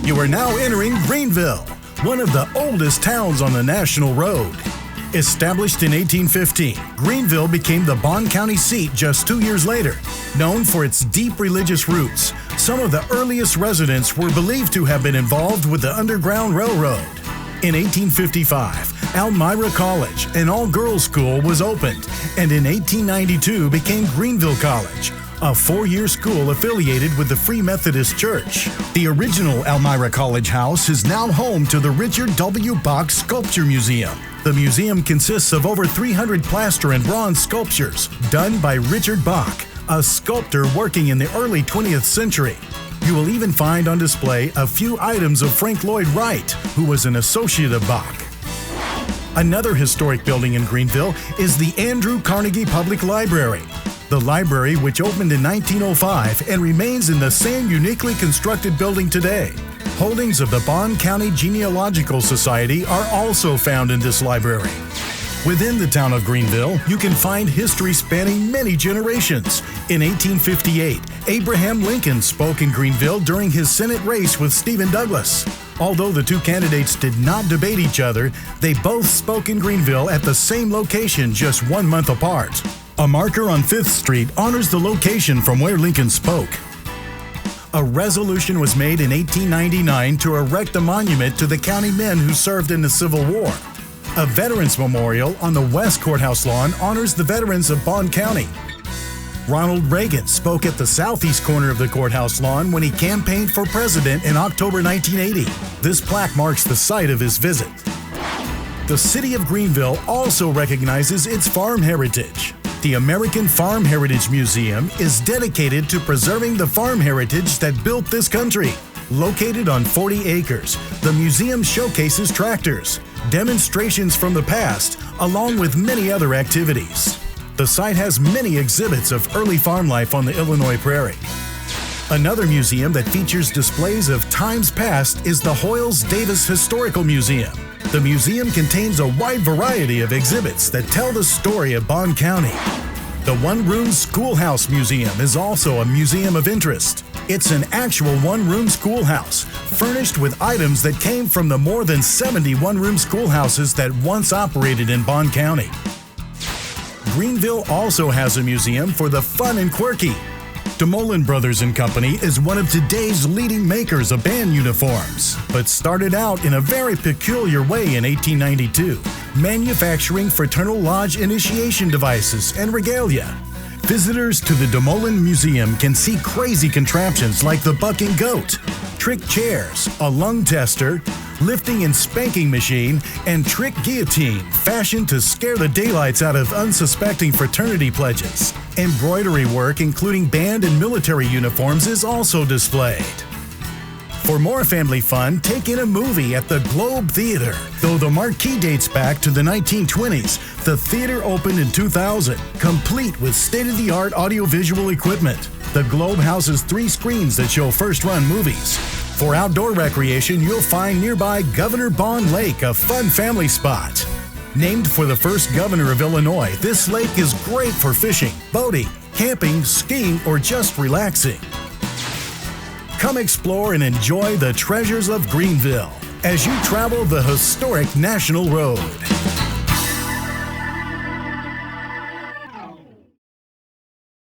You are now entering Greenville, one of the oldest towns on the National Road. Established in 1815, Greenville became the Bond County seat just 2 years later. Known for its deep religious roots, some of the earliest residents were believed to have been involved with the Underground Railroad. In 1855, Elmira College, an all-girls school, was opened, and in 1892 became Greenville College, a 4-year school affiliated with the Free Methodist Church. The original Elmira College house is now home to the Richard W. Bach Sculpture Museum. The museum consists of over 300 plaster and bronze sculptures done by Richard Bach, a sculptor working in the early 20th century. You will even find on display a few items of Frank Lloyd Wright, who was an associate of Bach. Another historic building in Greenville is the Andrew Carnegie Public Library. The library, which opened in 1905 and remains in the same uniquely constructed building today. Holdings of the Bond County Genealogical Society are also found in this library. Within the town of Greenville, you can find history spanning many generations. In 1858, Abraham Lincoln spoke in Greenville during his Senate race with Stephen Douglas. Although the two candidates did not debate each other, they both spoke in Greenville at the same location just 1 month apart. A marker on 5th Street honors the location from where Lincoln spoke. A resolution was made in 1899 to erect a monument to the county men who served in the Civil War. A Veterans Memorial on the West Courthouse lawn honors the veterans of Bond County. Ronald Reagan spoke at the southeast corner of the courthouse lawn when he campaigned for president in October 1980. This plaque marks the site of his visit. The city of Greenville also recognizes its farm heritage. The American Farm Heritage Museum is dedicated to preserving the farm heritage that built this country. Located on 40 acres, the museum showcases tractors, demonstrations from the past, along with many other activities. The site has many exhibits of early farm life on the Illinois prairie. Another museum that features displays of times past is the Hoyles Davis Historical Museum. The museum contains a wide variety of exhibits that tell the story of Bond County. The One-Room Schoolhouse Museum is also a museum of interest. It's an actual one-room schoolhouse, furnished with items that came from the more than 70 one-room schoolhouses that once operated in Bond County. Greenville also has a museum for the fun and quirky. DeMolin Brothers & Company is one of today's leading makers of band uniforms, but started out in a very peculiar way in 1892, manufacturing fraternal lodge initiation devices and regalia. Visitors to the DeMolin Museum can see crazy contraptions like the bucking goat, trick chairs, a lung tester, lifting and spanking machine, and trick guillotine fashioned to scare the daylights out of unsuspecting fraternity pledges. Embroidery work, including band and military uniforms, is also displayed. For more family fun, take in a movie at the Globe Theater. Though the marquee dates back to the 1920s, the theater opened in 2000, complete with state-of-the-art audiovisual equipment. The Globe houses 3 screens that show first-run movies. For outdoor recreation, you'll find nearby Governor Bond Lake, a fun family spot. Named for the first governor of Illinois, this lake is great for fishing, boating, camping, skiing, or just relaxing. Come explore and enjoy the treasures of Greenville as you travel the historic National Road.